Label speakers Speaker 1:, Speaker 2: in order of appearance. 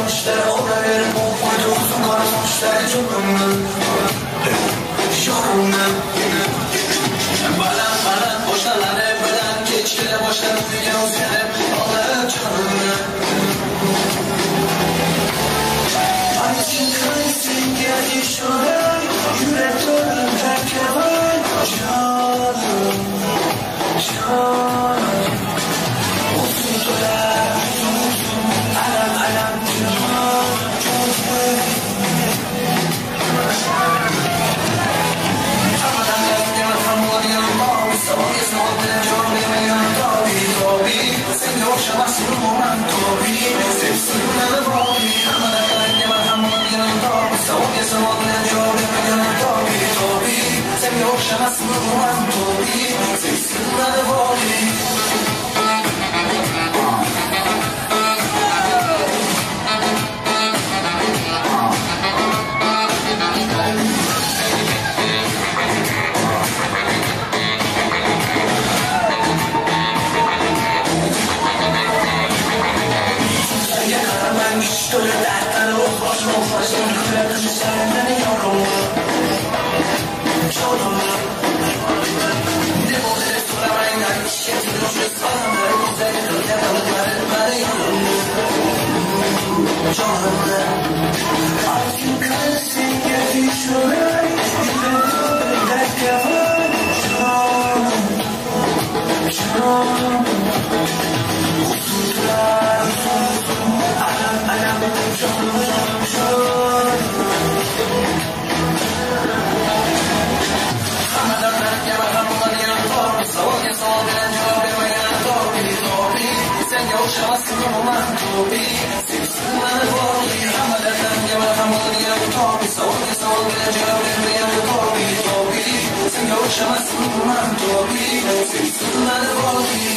Speaker 1: işler olayım Uydu uzun karışım işler Yorumlu Bana boşalan evden Geçkile başlar dünya üzere Alıp canını Ayçin kayısın geldi şöyle Yürek dönüm terk var Canım Canım Uzun sürer uzun Alem alem canım Yaşamasın momentobi Sevsinler bobi Ama da kalende var hamur yanında Savun yasamak ne job yanında Tobi Sen yaşamasın momentobi Sevsinler bobi Şöyle dertleri başım Kırıklışı senden yorumlu Yorumlu Ne bu dedi soramayın Şetin uçlu sanırım Güzel yakalıkları bana yorumlu Yorumlu Altın kalsın geldi şöyle Yürekli dertler var Canım Uzunlar Alam alam canım Hamadan ya bahamdan yanında Savun ya savun bilen cevap emayan Tobi Sen yaşamasın roman Tobi Sevsinler Tobi Hamadan ya bahamdan yanında Savun ya savun bilen cevap emayan Tobi Sen yaşamasın roman Tobi Sevsinler Tobi